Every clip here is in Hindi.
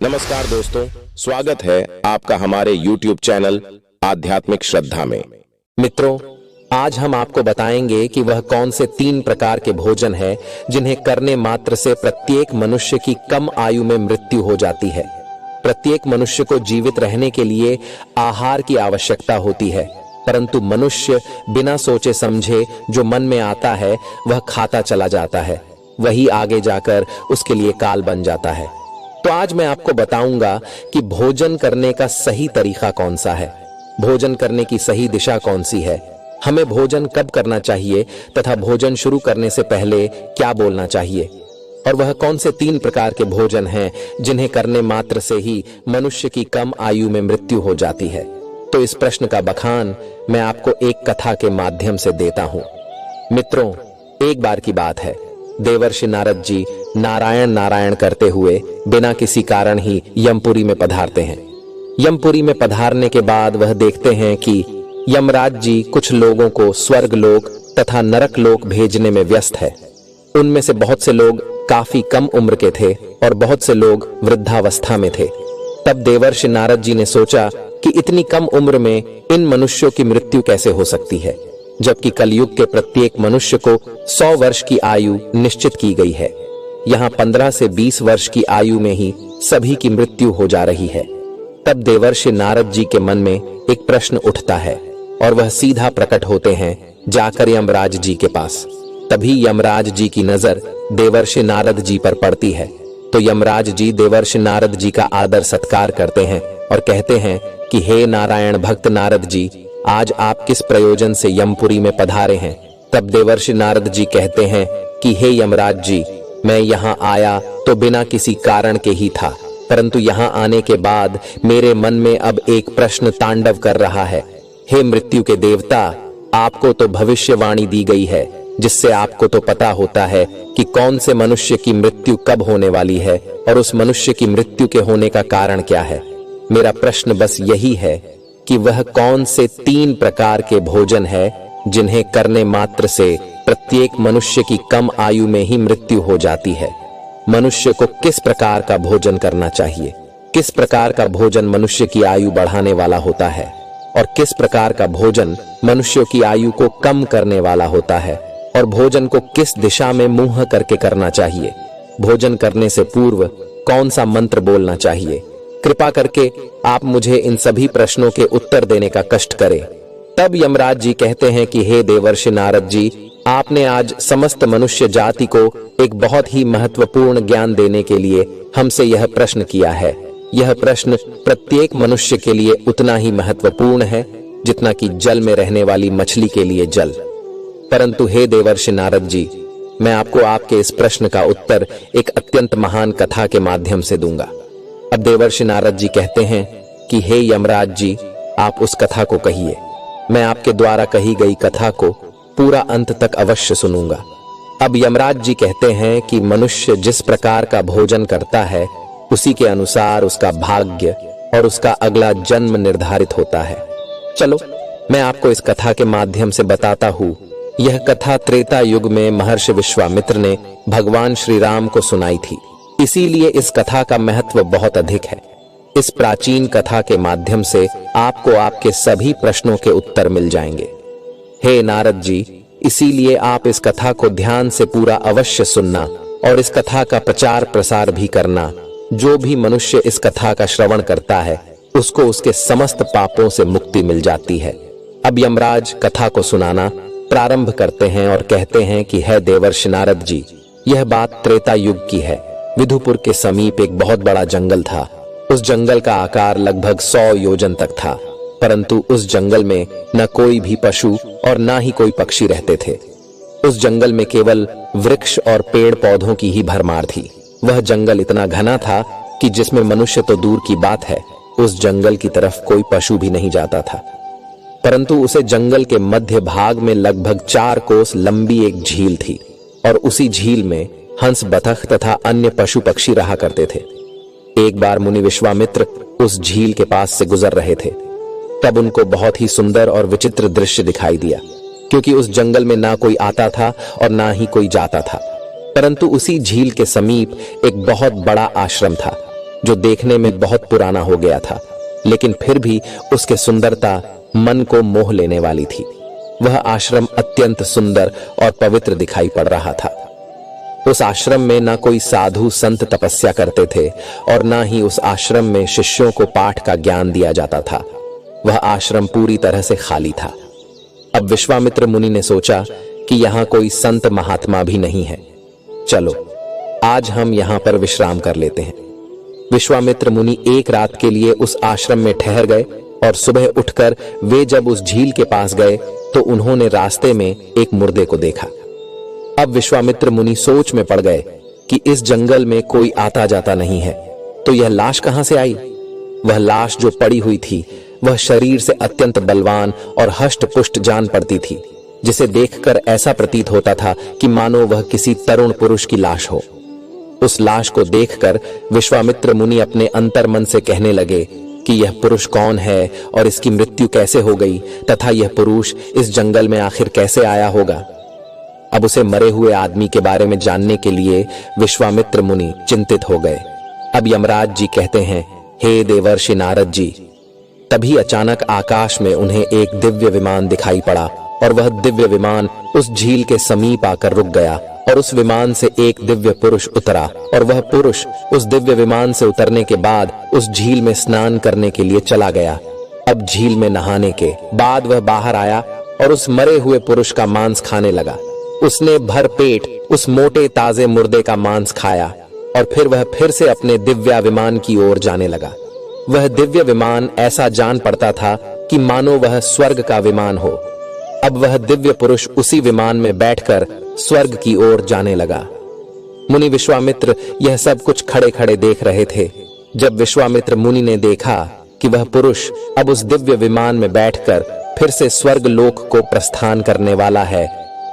नमस्कार दोस्तों, स्वागत है आपका हमारे YouTube चैनल आध्यात्मिक श्रद्धा में। मित्रों, आज हम आपको बताएंगे कि वह कौन से 3 प्रकार के भोजन हैं जिन्हें करने मात्र से प्रत्येक मनुष्य की कम आयु में मृत्यु हो जाती है। प्रत्येक मनुष्य को जीवित रहने के लिए आहार की आवश्यकता होती है, परंतु मनुष्य बिना सोचे समझे जो मन में आता है वह खाता चला जाता है। वही आगे जाकर उसके लिए काल बन जाता है। तो आज मैं आपको बताऊंगा कि भोजन करने का सही तरीका कौन सा है, भोजन करने की सही दिशा कौन सी है, हमें भोजन कब करना चाहिए तथा भोजन शुरू करने से पहले क्या बोलना चाहिए, और वह कौन से 3 प्रकार के भोजन हैं जिन्हें करने मात्र से ही मनुष्य की कम आयु में मृत्यु हो जाती है। तो इस प्रश्न का बखान मैं आपको एक कथा के माध्यम से देता हूं। मित्रों, एक बार की बात है, देवर्षि नारद जी नारायण नारायण करते हुए बिना किसी कारण ही यमपुरी में पधारते हैं। यमपुरी में पधारने के बाद वह देखते हैं कि यमराज जी कुछ लोगों को स्वर्ग लोक तथा नरक लोक भेजने में व्यस्त है। उनमें से बहुत से लोग काफी कम उम्र के थे और बहुत से लोग वृद्धावस्था में थे। तब देवर्षि नारद जी ने सोचा कि इतनी कम उम्र में इन मनुष्यों की मृत्यु कैसे हो सकती है, जबकि कलयुग के प्रत्येक मनुष्य को 100 वर्ष की आयु निश्चित की गई है। यहाँ 15 से 20 वर्ष की आयु में ही सभी की मृत्यु हो जा रही है। तब देवर्षि नारद जी के मन में एक प्रश्न उठता है और वह सीधा प्रकट होते हैं जाकर यमराज जी के पास। तभी यमराज जी की नजर देवर्षि नारद जी पर पड़ती है। तो यमराज जी देवर्षि नारद जी का आदर सत्कार करते हैं और कहते हैं कि हे नारायण भक्त नारद जी, आज आप किस प्रयोजन से यमपुरी में पधारे हैं। तब देवर्षि नारद जी कहते हैं कि हे यमराज जी, मैं यहाँ आया तो बिना किसी कारण के ही था, परंतु यहाँ आने के बाद मेरे मन में अब एक प्रश्न तांडव कर रहा है। हे मृत्यु के देवता, आपको तो भविष्यवाणी दी गई है, जिससे आपको तो पता होता है कि कौन से मनुष्य की मृत्यु कब होने वाली है और उस मनुष्य की मृत्यु के होने का कारण क्या है। मेरा प्रश्न बस यही है कि वह कौन से 3 प्रकार के भोजन है जिन्हें करने मात्र से प्रत्येक मनुष्य की कम आयु में ही मृत्यु हो जाती है। मनुष्य को किस प्रकार का भोजन करना चाहिए, किस प्रकार का भोजन मनुष्य की आयु बढ़ाने वाला होता है और किस प्रकार का भोजन मनुष्यों की आयु को कम करने वाला होता है, और भोजन को किस दिशा में मुंह करके करना चाहिए। भोजन करने से पूर्व कौन सा मंत्र बोलना चाहिए। कृपा करके आप मुझे इन सभी प्रश्नों के उत्तर देने का कष्ट करें। तब यमराज जी कहते हैं कि हे देवर्षि नारद जी, आपने आज समस्त मनुष्य जाति को एक बहुत ही महत्वपूर्ण ज्ञान देने के लिए हमसे यह प्रश्न किया है। यह प्रश्न प्रत्येक मनुष्य के लिए उतना ही महत्वपूर्ण है जितना कि जल में रहने वाली मछली के लिए जल। परंतु हे देवर्षि नारद जी, मैं आपको आपके इस प्रश्न का उत्तर एक अत्यंत महान कथा के माध्यम से दूंगा। अब देवर्षि नारद जी कहते हैं कि हे यमराज जी, आप उस कथा को कहिए। मैं आपके द्वारा कही गई कथा को पूरा अंत तक अवश्य सुनूंगा। अब यमराज जी कहते हैं कि मनुष्य जिस प्रकार का भोजन करता है उसी के अनुसार उसका भाग्य और उसका अगला जन्म निर्धारित होता है। चलो मैं आपको इस कथा के माध्यम से बताता हूँ। यह कथा त्रेता युग में महर्षि विश्वामित्र ने भगवान श्री राम को सुनाई थी, इसीलिए इस कथा का महत्व बहुत अधिक है। इस प्राचीन कथा के माध्यम से आपको आपके सभी प्रश्नों के उत्तर मिल जाएंगे। हे नारद जी, इसीलिए आप इस कथा को ध्यान से पूरा अवश्य सुनना और इस कथा का प्रचार प्रसार भी करना। जो भी मनुष्य इस कथा का श्रवण करता है उसको उसके समस्त पापों से मुक्ति मिल जाती है। अब यमराज कथा को सुनाना प्रारंभ करते हैं और कहते हैं कि हे देवर्षि नारद जी, यह बात त्रेता युग की है। विधुपुर के समीप एक बहुत बड़ा जंगल था। उस जंगल का आकार लगभग 100 योजन तक था, परंतु उस जंगल में न कोई भी पशु और न ही कोई पक्षी रहते थे। उस जंगल में केवल वृक्ष और पेड़ पौधों की ही भरमार थी। वह जंगल इतना घना था कि जिसमें मनुष्य तो दूर की बात है, उस जंगल की तरफ कोई पशु भी नहीं जाता था। परंतु उसे जंगल के मध्य भाग में लगभग 4 कोस लंबी एक झील थी और उसी झील में हंस, बतख तथा अन्य पशु पक्षी रहा करते थे। एक बार मुनि विश्वामित्र उस झील के पास से गुजर रहे थे। तब उनको बहुत ही सुंदर और विचित्र दृश्य दिखाई दिया, क्योंकि उस जंगल में ना कोई आता था और ना ही कोई जाता था, परंतु उसी झील के समीप एक बहुत बड़ा आश्रम था। जो देखने में बहुत पुराना हो गया था, लेकिन फिर भी उसकी सुंदरता मन को मोह लेने वाली थी। वह आश्रम अत्यंत सुंदर और पवित्र दिखाई पड़ रहा था। उस आश्रम में न कोई साधु संत तपस्या करते थे और न ही उस आश्रम में शिष्यों को पाठ का ज्ञान दिया जाता था। वह आश्रम पूरी तरह से खाली था। अब विश्वामित्र मुनि ने सोचा कि यहाँ कोई संत महात्मा भी नहीं है। चलो आज हम यहाँ पर विश्राम कर लेते हैं। विश्वामित्र मुनि एक रात के लिए उस आश्रम में ठहर गए और सुबह उठकर वे जब उस झील के पास गए तो उन्होंने रास्ते में एक मुर्दे को देखा। अब विश्वामित्र मुनि सोच में पड़ गए कि इस जंगल में कोई आता जाता नहीं है, तो यह लाश कहां से आई? वह लाश जो पड़ी हुई थी वह शरीर से अत्यंत बलवान और हष्ट पुष्ट जान पड़ती थी, जिसे देखकर ऐसा प्रतीत होता था कि मानो वह किसी तरुण पुरुष की लाश हो। उस लाश को देखकर विश्वामित्र मुनि अपने अंतर्मन से कहने लगे कि यह पुरुष कौन है और इसकी मृत्यु कैसे हो गई तथा यह पुरुष इस जंगल में आखिर कैसे आया होगा। अब उसे मरे हुए आदमी के बारे में जानने के लिए विश्वामित्र मुनि चिंतित हो गए। अब यमराज जी कहते हैं, हे देवर्षि नारद जी। तभी अचानक आकाश में उन्हें एक दिव्य विमान दिखाई पड़ा और वह दिव्य विमान उस झील के समीप आकर रुक गया और उस विमान से एक दिव्य पुरुष उतरा और वह पुरुष उस दिव्य विमान से उतरने के बाद उस झील में स्नान करने के लिए चला गया। अब झील में नहाने के बाद वह बाहर आया और उस मरे हुए पुरुष का मांस खाने लगा। उसने भर पेट उस मोटे ताजे मुर्दे का मांस खाया और फिर वह फिर से अपने दिव्य विमान की ओर जाने लगा। वह दिव्य विमान ऐसा जान पड़ता था कि मानो वह स्वर्ग का विमान हो। अब वह दिव्य पुरुष उसी विमान में बैठकर स्वर्ग की ओर जाने लगा। मुनि विश्वामित्र यह सब कुछ खड़े खड़े देख रहे थे। जब विश्वामित्र मुनि ने देखा कि वह पुरुष अब उस दिव्य विमान में बैठकर फिर से स्वर्ग लोक को प्रस्थान करने वाला है,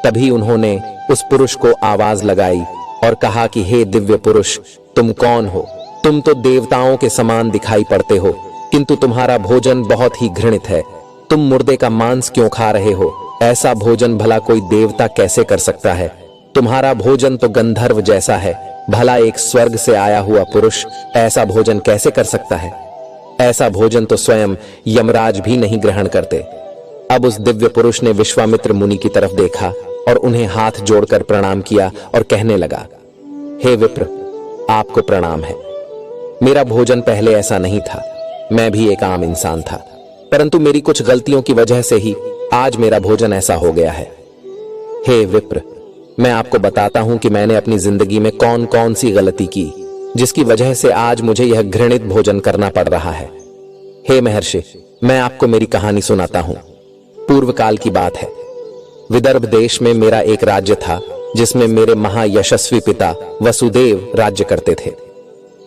तभी उन्होंने उस पुरुष को आवाज लगाई और कहा कि हे दिव्य पुरुष, तुम कौन हो? तुम तो देवताओं के समान दिखाई पड़ते हो, किंतु तुम्हारा भोजन बहुत ही घृणित है। तुम मुर्दे का मांस क्यों खा रहे हो? ऐसा भोजन भला कोई देवता कैसे कर सकता है? तुम्हारा भोजन तो गंधर्व जैसा है। भला एक स्वर्ग से आया हुआ पुरुष ऐसा भोजन कैसे कर सकता है? ऐसा भोजन तो स्वयं यमराज भी नहीं ग्रहण करते। अब उस दिव्य पुरुष ने विश्वामित्र मुनि की तरफ देखा और उन्हें हाथ जोड़कर प्रणाम किया और कहने लगा, हे विप्र, आपको प्रणाम है। मेरा भोजन पहले ऐसा नहीं था। मैं भी एक आम इंसान था, परंतु मेरी कुछ गलतियों की वजह से ही आज मेरा भोजन ऐसा हो गया है। हे विप्र, मैं आपको बताता हूं कि मैंने अपनी जिंदगी में कौन कौन सी गलती की जिसकी वजह से आज मुझे यह घृणित भोजन करना पड़ रहा है। हे महर्षि, मैं आपको मेरी कहानी सुनाता हूं। पूर्व काल की बात है। विदर्भ देश में मेरा एक राज्य था जिसमें मेरे महायशस्वी पिता वसुदेव राज्य करते थे।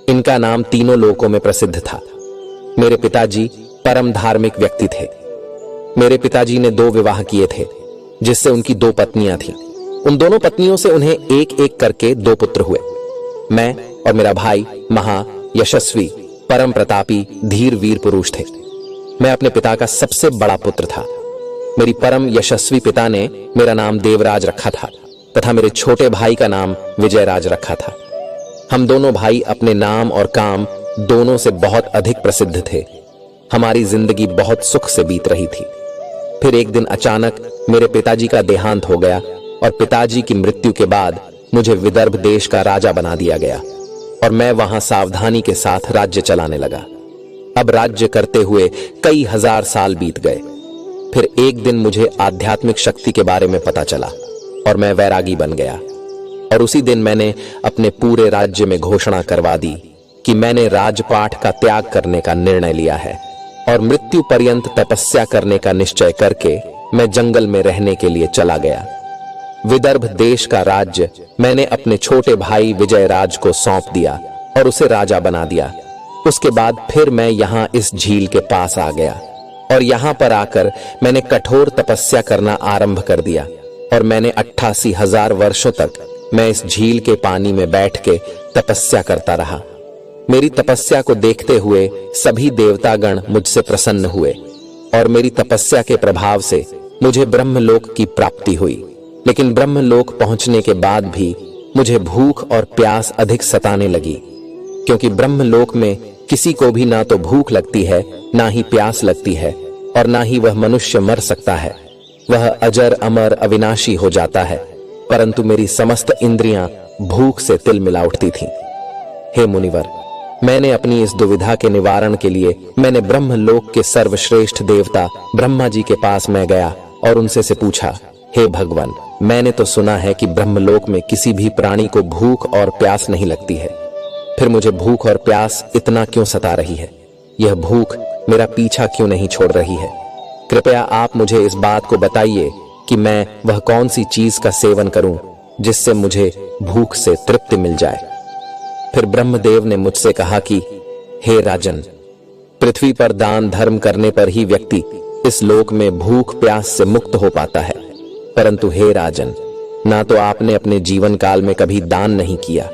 इनका नाम तीनों लोकों में प्रसिद्ध था। मेरे पिताजी परम धार्मिक व्यक्ति थे। मेरे पिताजी ने 2 विवाह किए थे, जिससे उनकी 2 पत्नियां थीं। उन दोनों पत्नियों से उन्हें एक एक करके 2 पुत्र हुए। मैं और मेरा भाई महायशस्वी परम प्रतापी धीर वीर पुरुष थे। मैं अपने पिता का सबसे बड़ा पुत्र था। मेरी परम यशस्वी पिता ने मेरा नाम देवराज रखा था तथा मेरे छोटे भाई का नाम विजयराज रखा था। हम दोनों भाई अपने नाम और काम दोनों से बहुत अधिक प्रसिद्ध थे। हमारी जिंदगी बहुत सुख से बीत रही थी। फिर एक दिन अचानक मेरे पिताजी का देहांत हो गया और पिताजी की मृत्यु के बाद मुझे विदर्भ देश का राजा बना दिया गया और मैं वहां सावधानी के साथ राज्य चलाने लगा। अब राज्य करते हुए कई हजार साल बीत गए। फिर एक दिन मुझे आध्यात्मिक शक्ति के बारे में पता चला और मैं वैरागी बन गया। और उसी दिन मैंने अपने पूरे राज्य में घोषणा करवा दी कि मैंने राजपाट का त्याग करने का निर्णय लिया है और मृत्यु पर्यंत तपस्या करने का निश्चय करके मैं जंगल में रहने के लिए चला गया। विदर्भ देश का राज्य मैंने अपने छोटे भाई विजयराज को सौंप दिया और उसे राजा बना दिया। उसके बाद फिर मैं यहाँ इस झील के पास आ गया और यहाँ पर आकर मैंने कठोर तपस्या करना आरंभ कर दिया और मैंने 88,000 वर्षों तक मैं इस झील के पानी में बैठ के तपस्या करता रहा। मेरी तपस्या को देखते हुए सभी देवतागण मुझसे प्रसन्न हुए और मेरी तपस्या के प्रभाव से मुझे ब्रह्मलोक की प्राप्ति हुई। लेकिन ब्रह्मलोक पहुंचने के बाद भी मुझे भूख और प्यास अधिक सताने लगी, क्योंकि ब्रह्मलोक में किसी को भी ना तो भूख लगती है, ना ही प्यास लगती है, और ना ही वह मनुष्य मर सकता है। वह अजर अमर अविनाशी हो जाता है। परंतु मेरी समस्त इंद्रियां भूख से तिल मिला उठती थीं। हे मुनिवर, मैंने अपनी इस दुविधा के निवारण के लिए मैंने ब्रह्मलोक के सर्वश्रेष्ठ देवता ब्रह्मा जी के पास मैं गया और उनसे से पूछा, हे भगवान, मैंने तो सुना है कि ब्रह्मलोक में किसी भी प्राणी को भूख और प्यास नहीं लगती है, फिर मुझे भूख और प्यास इतना क्यों सता रही है? यह भूख मेरा पीछा क्यों नहीं छोड़ रही है? कृपया आप मुझे इस बात को बताइए कि मैं वह कौन सी चीज का सेवन करूं जिससे मुझे भूख से तृप्ति मिल जाए। फिर ब्रह्मदेव ने मुझसे कहा कि हे राजन, पृथ्वी पर दान धर्म करने पर ही व्यक्ति इस लोक में भूख प्यास से मुक्त हो पाता है। परंतु हे राजन, ना तो आपने अपने जीवन काल में कभी दान नहीं किया,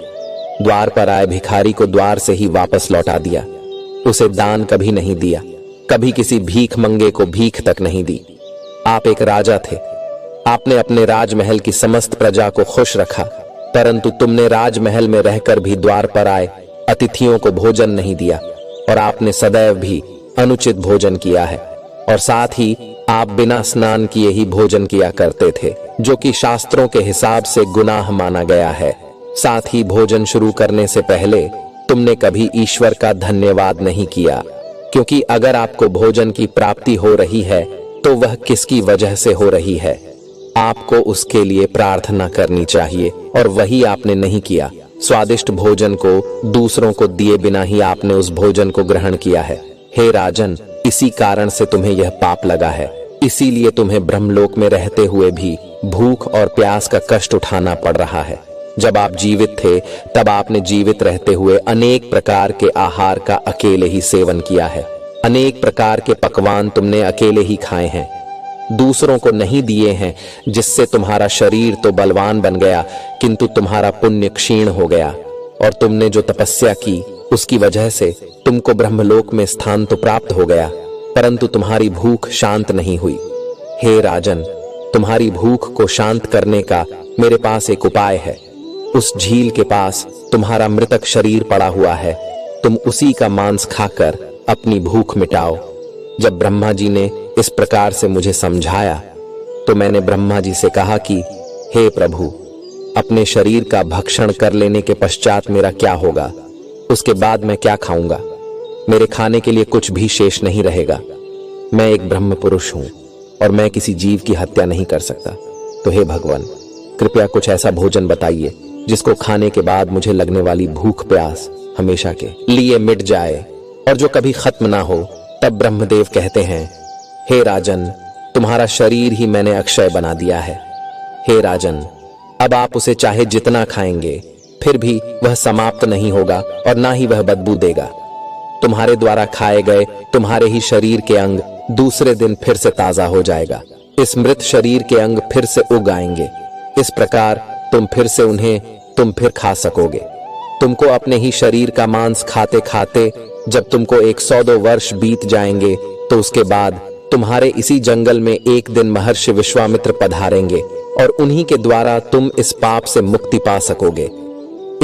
द्वार पर आए भिखारी को द्वार से ही वापस लौटा दिया, उसे दान कभी नहीं दिया, कभी किसी भीख मंगे को भीख तक नहीं दी। आप एक राजा थे, आपने अपने राजमहल की समस्त प्रजा को खुश रखा, परंतु तुमने राजमहल में रहकर भी द्वार पर आए अतिथियों को भोजन नहीं दिया, और आपने सदैव भी अनुचित भोजन किया है। और साथ ही आप बिना स्नान किए ही भोजन किया करते थे, जो कि शास्त्रों के हिसाब से गुनाह माना गया है। साथ ही भोजन शुरू करने से पहले तुमने कभी ईश्वर का धन्यवाद नहीं किया, क्योंकि अगर आपको भोजन की प्राप्ति हो रही है तो वह किसकी वजह से हो रही है, आपको उसके लिए प्रार्थना करनी चाहिए, और वही आपने नहीं किया। स्वादिष्ट भोजन को दूसरों को दिए बिना ही आपने उस भोजन को ग्रहण किया है। हे राजन, इसी कारण से तुम्हें यह पाप लगा है, इसीलिए तुम्हें ब्रह्मलोक में रहते हुए भी भूख और प्यास का कष्ट उठाना पड़ रहा है। जब आप जीवित थे तब आपने जीवित रहते हुए अनेक प्रकार के आहार का अकेले ही सेवन किया है, अनेक प्रकार के पकवान तुमने अकेले ही खाए हैं, दूसरों को नहीं दिए हैं, जिससे तुम्हारा शरीर तो बलवान बन गया किंतु तुम्हारा पुण्य क्षीण हो गया। और तुमने जो तपस्या की उसकी वजह से तुमको ब्रह्मलोक में स्थान तो प्राप्त हो गया, परंतु तुम्हारी भूख शांत नहीं हुई। हे राजन, तुम्हारी भूख को शांत करने का मेरे पास एक उपाय है। उस झील के पास तुम्हारा मृतक शरीर पड़ा हुआ है, तुम उसी का मांस खाकर अपनी भूख मिटाओ। जब ब्रह्मा जी ने इस प्रकार से मुझे समझाया तो मैंने ब्रह्मा जी से कहा कि हे प्रभु, अपने शरीर का भक्षण कर लेने के पश्चात मेरा क्या होगा? उसके बाद मैं क्या खाऊंगा? मेरे खाने के लिए कुछ भी शेष नहीं रहेगा। मैं एक ब्रह्म पुरुष हूं और मैं किसी जीव की हत्या नहीं कर सकता। तो हे भगवान, कृपया कुछ ऐसा भोजन बताइए जिसको खाने के बाद मुझे लगने वाली भूख प्यास हमेशा के लिए मिट जाए और जो कभी खत्म ना हो। तब ब्रह्मदेव कहते हैं, हे राजन, तुम्हारा शरीर ही मैंने अक्षय बना दिया है। हे राजन, अब आप उसे चाहे जितना खाएंगे फिर भी वह समाप्त नहीं होगा और ना ही वह बदबू देगा। तुम्हारे द्वारा खाए गए तुम्हारे ही शरीर के अंग दूसरे दिन फिर से ताजा हो जाएगा। इस मृत शरीर के अंग फिर से उग आएंगे। इस प्रकार तुम फिर खा सकोगे। तुमको अपने ही शरीर का मांस खाते खाते जब तुमको 102 वर्ष बीत जाएंगे तो उसके बाद तुम्हारे इसी जंगल में एक दिन महर्षि विश्वामित्र पधारेंगे और उन्हीं के द्वारा तुम इस पाप से मुक्ति पा सकोगे।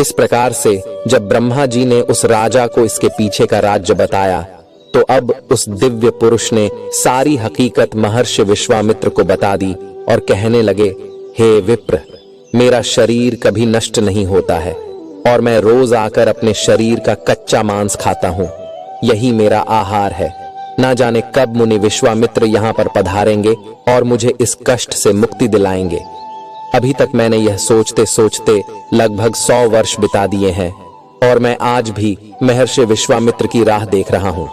इस प्रकार से जब ब्रह्मा जी ने उस राजा को इसके पीछे का राज्य बताया तो अब उस दिव्य पुरुष ने सारी हकीकत महर्षि विश्वामित्र को बता दी और कहने लगे, हे विप्र, मेरा शरीर कभी नष्ट नहीं होता है और मैं रोज आकर अपने शरीर का कच्चा मांस खाता हूँ। यही मेरा आहार है। ना जाने कब मुनि विश्वामित्र यहाँ पर पधारेंगे और मुझे इस कष्ट से मुक्ति दिलाएंगे। अभी तक मैंने यह सोचते सोचते लगभग 100 वर्ष बिता दिए हैं और मैं आज भी महर्षि विश्वामित्र की राह देख रहा हूँ।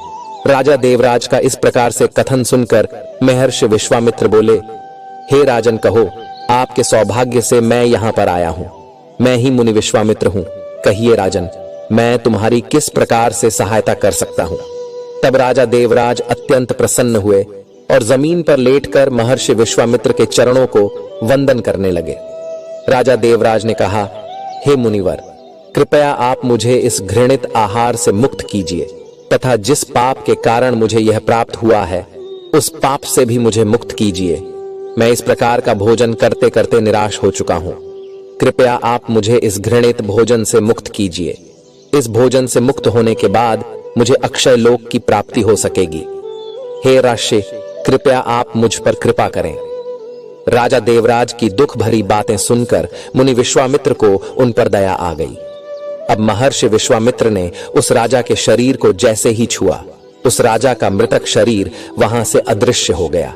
राजा देवराज का इस प्रकार से कथन सुनकर महर्षि विश्वामित्र बोले, हे राजन, कहो, आपके सौभाग्य से मैं यहाँ पर आया हूँ। मैं ही मुनि विश्वामित्र हूँ। कहिए राजन, मैं तुम्हारी किस प्रकार से सहायता कर सकता हूँ? तब राजा देवराज अत्यंत प्रसन्न हुए और जमीन पर लेटकर महर्षि विश्वामित्र के चरणों को वंदन करने लगे। राजा देवराज ने कहा, हे मुनिवर, कृपया आप मुझे इस घृणित आहार से मुक्त कीजिए तथा जिस पाप के कारण मुझे यह प्राप्त हुआ है उस पाप से भी मुझे मुक्त कीजिए। मैं इस प्रकार का भोजन करते करते निराश हो चुका हूं। कृपया आप मुझे इस घृणित भोजन से मुक्त कीजिए। इस भोजन से मुक्त होने के बाद मुझे अक्षय लोक की प्राप्ति हो सकेगी। हे राशि, कृपया आप मुझ पर कृपा करें। राजा देवराज की दुख भरी बातें सुनकर मुनि विश्वामित्र को उन पर दया आ गई। अब महर्षि विश्वामित्र ने उस राजा के शरीर को जैसे ही छुआ, उस राजा का मृतक शरीर वहां से अदृश्य हो गया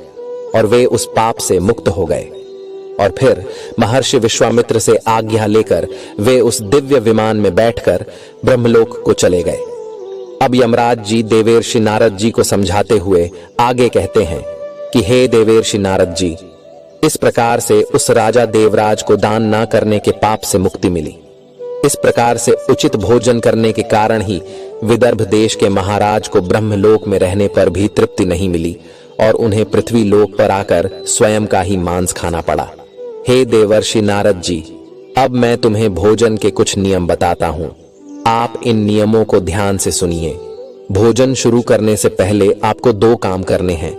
और वे उस पाप से मुक्त हो गए। और फिर महर्षि विश्वामित्र से आज्ञा लेकर वे उस दिव्य विमान में बैठकर ब्रह्मलोक को चले गए। अब यमराज जी देवर्षि नारद जी को समझाते हुए आगे कहते हैं कि हे देवर्षि नारद जी, इस प्रकार से उस राजा देवराज को दान ना करने के पाप से मुक्ति मिली। इस प्रकार से उचित भोजन करने के कारण ही विदर्भ देश के महाराज को ब्रह्मलोक में रहने पर भी तृप्ति नहीं मिली और उन्हें पृथ्वी लोक पर आकर स्वयं का ही मांस खाना पड़ा। हे देवर्षि नारद जी, अब मैं तुम्हें भोजन के कुछ नियम बताता हूं। आप इन नियमों को ध्यान से सुनिए। भोजन शुरू करने से पहले आपको 2 काम करने हैं।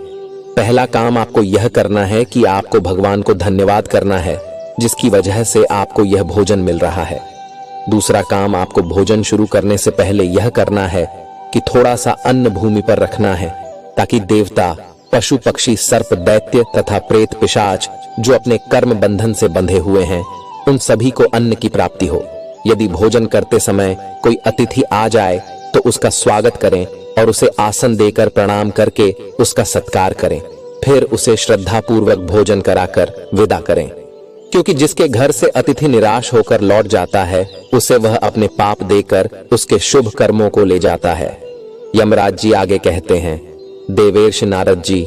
पहला काम आपको यह करना है कि आपको भगवान को धन्यवाद करना है जिसकी वजह से आपको यह भोजन मिल रहा है। दूसरा काम आपको भोजन शुरू करने से पहले यह करना है कि थोड़ा सा अन्न भूमि पर रखना है ताकि देवता, पशु पक्षी, सर्प, दैत्य तथा प्रेत पिशाच जो अपने कर्म बंधन से बंधे हुए हैं उन सभी को अन्न की प्राप्ति हो। यदि भोजन करते समय कोई अतिथि आ जाए तो उसका स्वागत करें और उसे आसन देकर प्रणाम करके उसका सत्कार करें। फिर उसे श्रद्धापूर्वक भोजन कराकर विदा करें, क्योंकि जिसके घर से अतिथि निराश होकर लौट जाता है उसे वह अपने पाप देकर उसके शुभ कर्मों को ले जाता है। यमराज जी आगे कहते हैं, देवर्षि नारद जी,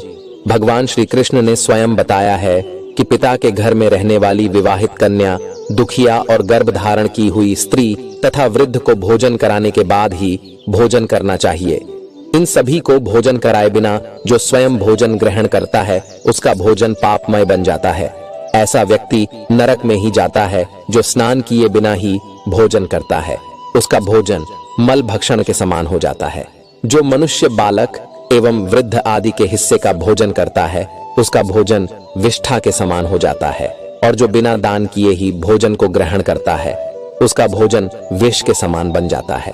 भगवान श्री कृष्ण ने स्वयं बताया है कि पिता के घर में रहने वाली विवाहित कन्या, दुखिया और गर्भ धारण की हुई स्त्री तथा वृद्ध को भोजन कराने के बाद ही भोजन करना चाहिए। इन सभी को भोजन कराए बिना जो स्वयं भोजन ग्रहण करता है उसका भोजन पापमय बन जाता है। ऐसा व्यक्ति नरक में ही जाता है जो स्नान किए बिना ही भोजन करता है। उसका भोजन मल भक्षण के समान हो जाता है। जो मनुष्य बालक एवं वृद्ध आदि के हिस्से का भोजन करता है उसका भोजन विष्ठा के समान हो जाता है। और जो बिना दान किए ही भोजन को ग्रहण करता है उसका भोजन विष के समान बन जाता है।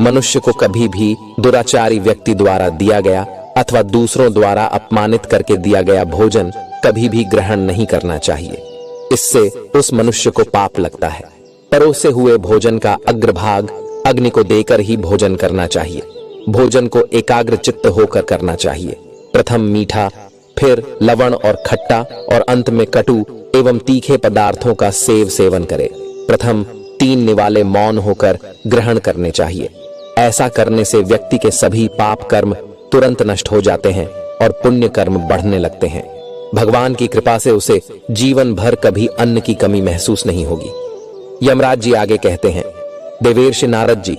मनुष्य को कभी भी दुराचारी व्यक्ति द्वारा दिया गया अथवा दूसरों द्वारा अपमानित करके दिया गया भोजन कभी भी ग्रहण नहीं करना चाहिए। इससे उस मनुष्य को पाप लगता है। परोसे हुए भोजन का अग्रभाग अग्नि को देकर ही भोजन करना चाहिए। भोजन को एकाग्र चित्त होकर करना चाहिए। प्रथम मीठा, फिर लवण और खट्टा और अंत में कटु एवं तीखे पदार्थों का सेवन करे। प्रथम 3 निवाले मौन होकर ग्रहण करने चाहिए। ऐसा करने से व्यक्ति के सभी पाप कर्म तुरंत नष्ट हो जाते हैं और पुण्य कर्म बढ़ने लगते हैं। भगवान की कृपा से उसे जीवन भर कभी अन्न की कमी महसूस नहीं होगी। यमराज जी आगे कहते हैं, देवर्षि नारद जी,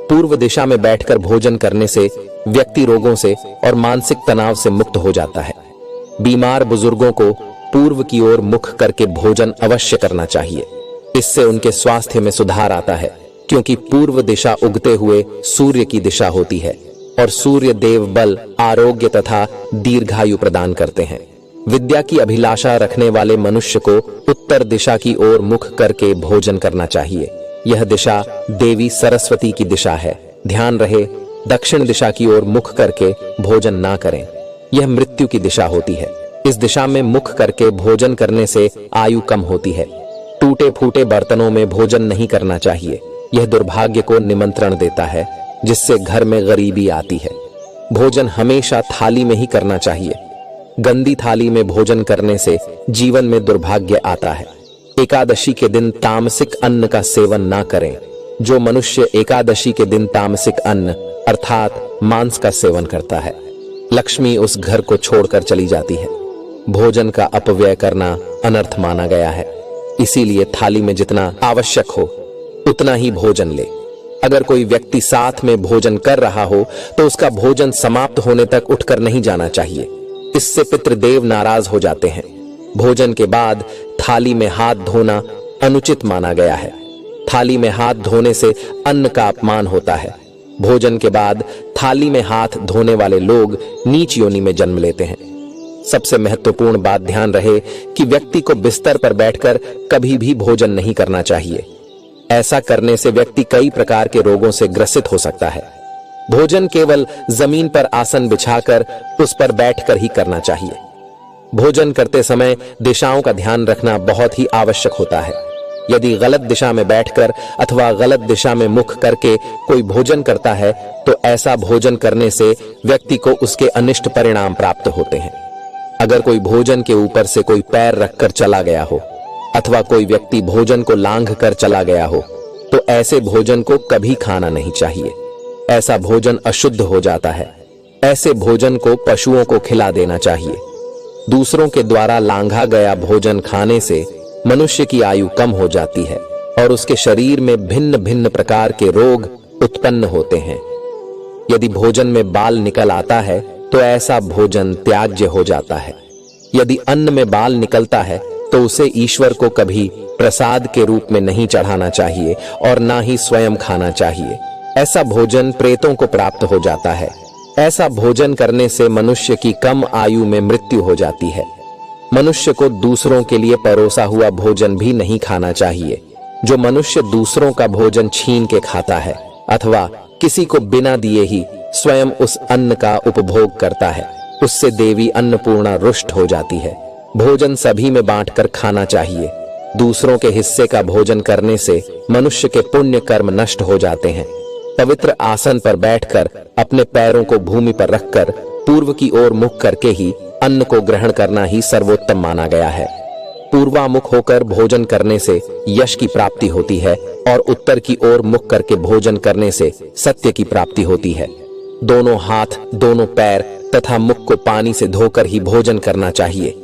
पूर्व दिशा में बैठकर भोजन करने से व्यक्ति रोगों से और मानसिक तनाव से मुक्त हो जाता है। बीमार बुजुर्गों को पूर्व की ओर मुख करके भोजन अवश्य करना चाहिए। इससे उनके स्वास्थ्य में सुधार आता है, क्योंकि पूर्व दिशा उगते हुए सूर्य की दिशा होती है और सूर्य देव बल, आरोग्य तथा दीर्घायु प्रदान करते हैं। विद्या की अभिलाषा रखने वाले मनुष्य को उत्तर दिशा की ओर मुख करके भोजन करना चाहिए। यह दिशा देवी सरस्वती की दिशा है। ध्यान रहे, दक्षिण दिशा की ओर मुख करके भोजन ना करें, यह मृत्यु की दिशा होती है। इस दिशा में मुख करके भोजन करने से आयु कम होती है। टूटे फूटे बर्तनों में भोजन नहीं करना चाहिए, यह दुर्भाग्य को निमंत्रण देता है जिससे घर में गरीबी आती है। भोजन हमेशा थाली में ही करना चाहिए। गंदी थाली में भोजन करने से जीवन में दुर्भाग्य आता है। एकादशी के दिन तामसिक अन्न का सेवन ना करें। जो मनुष्य एकादशी के दिन तामसिक अन्न अर्थात मांस का सेवन करता है, लक्ष्मी उस घर को छोड़कर चली जाती है। भोजन का अपव्यय करना अनर्थ माना गया है, इसीलिए थाली में जितना आवश्यक हो उतना ही भोजन ले। अगर कोई व्यक्ति साथ में भोजन कर रहा हो तो उसका भोजन समाप्त होने तक उठकर नहीं जाना चाहिए, इससे पितृदेव नाराज हो जाते हैं। भोजन के बाद थाली में हाथ धोना अनुचित माना गया है। थाली में हाथ धोने से अन्न का अपमान होता है। भोजन के बाद थाली में हाथ धोने वाले लोग नीच योनि में जन्म लेते हैं। सबसे महत्वपूर्ण बात ध्यान रहे कि व्यक्ति को बिस्तर पर बैठकर कभी भी भोजन नहीं करना चाहिए। ऐसा करने से व्यक्ति कई प्रकार के रोगों से ग्रसित हो सकता है। भोजन केवल जमीन पर आसन बिछाकर उस पर बैठकर ही करना चाहिए। भोजन करते समय दिशाओं का ध्यान रखना बहुत ही आवश्यक होता है। यदि गलत दिशा में बैठकर अथवा गलत दिशा में मुख करके कोई भोजन करता है तो ऐसा भोजन करने से व्यक्ति को उसके अनिष्ट परिणाम प्राप्त होते हैं। अगर कोई भोजन के ऊपर से कोई पैर रखकर चला गया हो अथवा कोई व्यक्ति भोजन को लांघ कर चला गया हो तो ऐसे भोजन को कभी खाना नहीं चाहिए। ऐसा भोजन अशुद्ध हो जाता है। ऐसे भोजन को पशुओं को खिला देना चाहिए। दूसरों के द्वारा लांघा गया भोजन खाने से मनुष्य की आयु कम हो जाती है और उसके शरीर में भिन्न भिन्न प्रकार के रोग उत्पन्न होते हैं। यदि भोजन में बाल निकल आता है तो ऐसा भोजन त्याज्य हो जाता है। यदि अन्न में बाल निकलता है तो उसे ईश्वर को कभी प्रसाद के रूप में नहीं चढ़ाना चाहिए और ना ही स्वयं खाना चाहिए। ऐसा भोजन प्रेतों को प्राप्त हो जाता है। ऐसा भोजन करने से मनुष्य की कम आयु में मृत्यु हो जाती है। मनुष्य को दूसरों के लिए परोसा हुआ भोजन भी नहीं खाना चाहिए। जो मनुष्य दूसरों का भोजन छीन के खाता है अथवा किसी को बिना दिए ही स्वयं उस अन्न का उपभोग करता है, उससे देवी अन्नपूर्णा रुष्ट हो जाती है। भोजन सभी में बांटकर खाना चाहिए। दूसरों के हिस्से का भोजन करने से मनुष्य के पुण्य कर्म नष्ट हो जाते हैं। पवित्र आसन पर बैठकर अपने पैरों को भूमि पर रखकर पूर्व की ओर मुख करके ही अन्न को ग्रहण करना ही सर्वोत्तम माना गया है। पूर्वामुख होकर भोजन करने से यश की प्राप्ति होती है और उत्तर की ओर मुख करके भोजन करने से सत्य की प्राप्ति होती है। दोनों हाथ, दोनों पैर तथा मुख को पानी से धोकर ही भोजन करना चाहिए।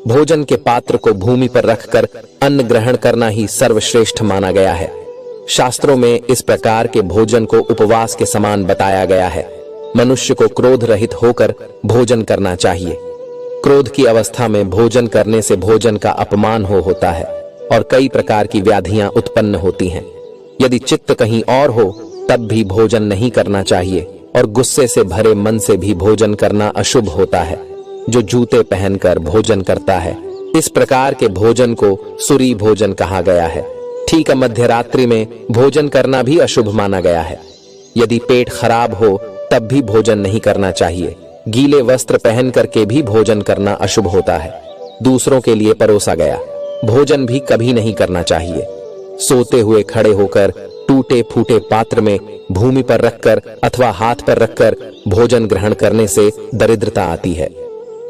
भोजन के पात्र को भूमि पर रखकर अन्न ग्रहण करना ही सर्वश्रेष्ठ माना गया है। शास्त्रों में इस प्रकार के भोजन को उपवास के समान बताया गया है। मनुष्य को क्रोध रहित होकर भोजन करना चाहिए। क्रोध की अवस्था में भोजन करने से भोजन का अपमान होता है और कई प्रकार की व्याधियां उत्पन्न होती हैं। यदि चित्त कहीं और हो तब भी भोजन नहीं करना चाहिए और गुस्से से भरे मन से भी भोजन करना अशुभ होता है। जो जूते पहनकर भोजन करता है, इस प्रकार के भोजन को सूरी भोजन कहा गया है। ठीक मध्य रात्रि में भोजन करना भी अशुभ माना गया है। यदि पेट खराब हो तब भी भोजन नहीं करना चाहिए। गीले वस्त्र पहन करके भी भोजन करना अशुभ होता है। दूसरों के लिए परोसा गया भोजन भी कभी नहीं करना चाहिए। सोते हुए खड़े होकर टूटे फूटे पात्र में भूमि पर रखकर अथवा हाथ पर रखकर भोजन ग्रहण करने से दरिद्रता आती है।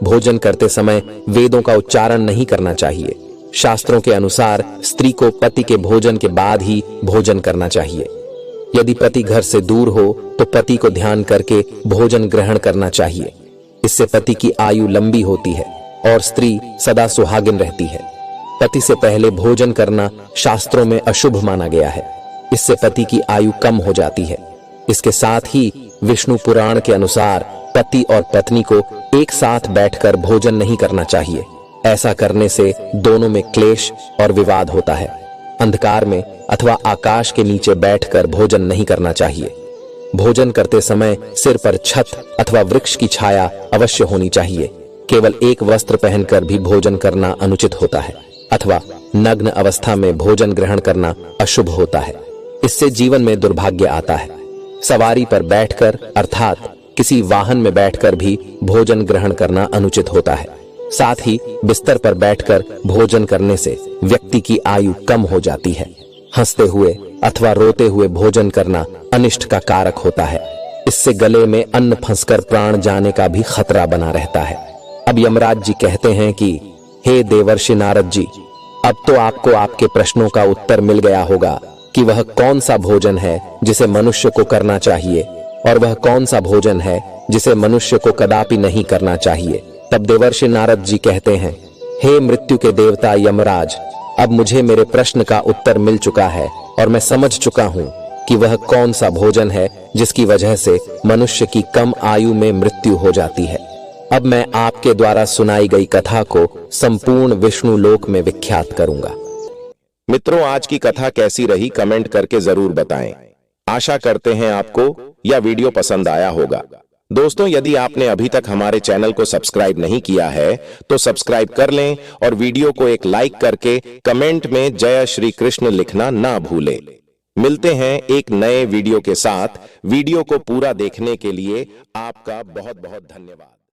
भोजन करते समय वेदों का उच्चारण नहीं करना चाहिए। शास्त्रों के अनुसार स्त्री को पति के भोजन के बाद ही भोजन करना चाहिए। यदि पति घर से दूर हो तो पति को ध्यान करके भोजन ग्रहण करना चाहिए। इससे पति की आयु लंबी होती है और स्त्री सदा सुहागिन रहती है। पति से पहले भोजन करना शास्त्रों में अशुभ माना गया है। इससे पति की आयु कम हो जाती है। इसके साथ ही विष्णु पुराण के अनुसार पति और पत्नी को एक साथ बैठकर भोजन नहीं करना चाहिए। ऐसा करने से दोनों में क्लेश और विवाद होता है। अंधकार में अथवा आकाश के नीचे बैठकर भोजन नहीं करना चाहिए। भोजन करते समय सिर पर छत अथवा वृक्ष की छाया अवश्य होनी चाहिए। केवल एक वस्त्र पहनकर भी भोजन करना अनुचित होता है अथवा नग्न अवस्था में भोजन ग्रहण करना अशुभ होता है। इससे जीवन में दुर्भाग्य आता है। सवारी पर बैठकर अर्थात किसी वाहन में बैठकर भी भोजन ग्रहण करना अनुचित होता है। साथ ही बिस्तर पर बैठकर भोजन करने से व्यक्ति की आयु कम हो जाती है। हंसते हुए अथवा रोते हुए भोजन करना अनिष्ट का कारक होता है। इससे गले में अन्न फंसकर प्राण जाने का भी खतरा बना रहता है। अब यमराज जी कहते हैं कि हे देवर्षि नारद जी, अब तो आपको आपके प्रश्नों का उत्तर मिल गया होगा कि वह कौन सा भोजन है जिसे मनुष्य को करना चाहिए और वह कौन सा भोजन है जिसे मनुष्य को कदापि नहीं करना चाहिए। तब देवर्षि नारद जी कहते हैं, हे मृत्यु के देवता यमराज, अब मुझे मेरे प्रश्न का उत्तर मिल चुका है और मैं समझ चुका हूँ कि वह कौन सा भोजन है जिसकी वजह से मनुष्य की कम आयु में मृत्यु हो जाती है। अब मैं आपके द्वारा सुनाई गई कथा को संपूर्ण विष्णु लोक में विख्यात करूंगा। मित्रों, आज की कथा कैसी रही कमेंट करके जरूर बताएं। आशा करते हैं आपको यह वीडियो पसंद आया होगा। दोस्तों, यदि आपने अभी तक हमारे चैनल को सब्सक्राइब नहीं किया है तो सब्सक्राइब कर लें और वीडियो को एक लाइक करके कमेंट में जय श्री कृष्ण लिखना ना भूलें। मिलते हैं एक नए वीडियो के साथ। वीडियो को पूरा देखने के लिए आपका बहुत बहुत धन्यवाद।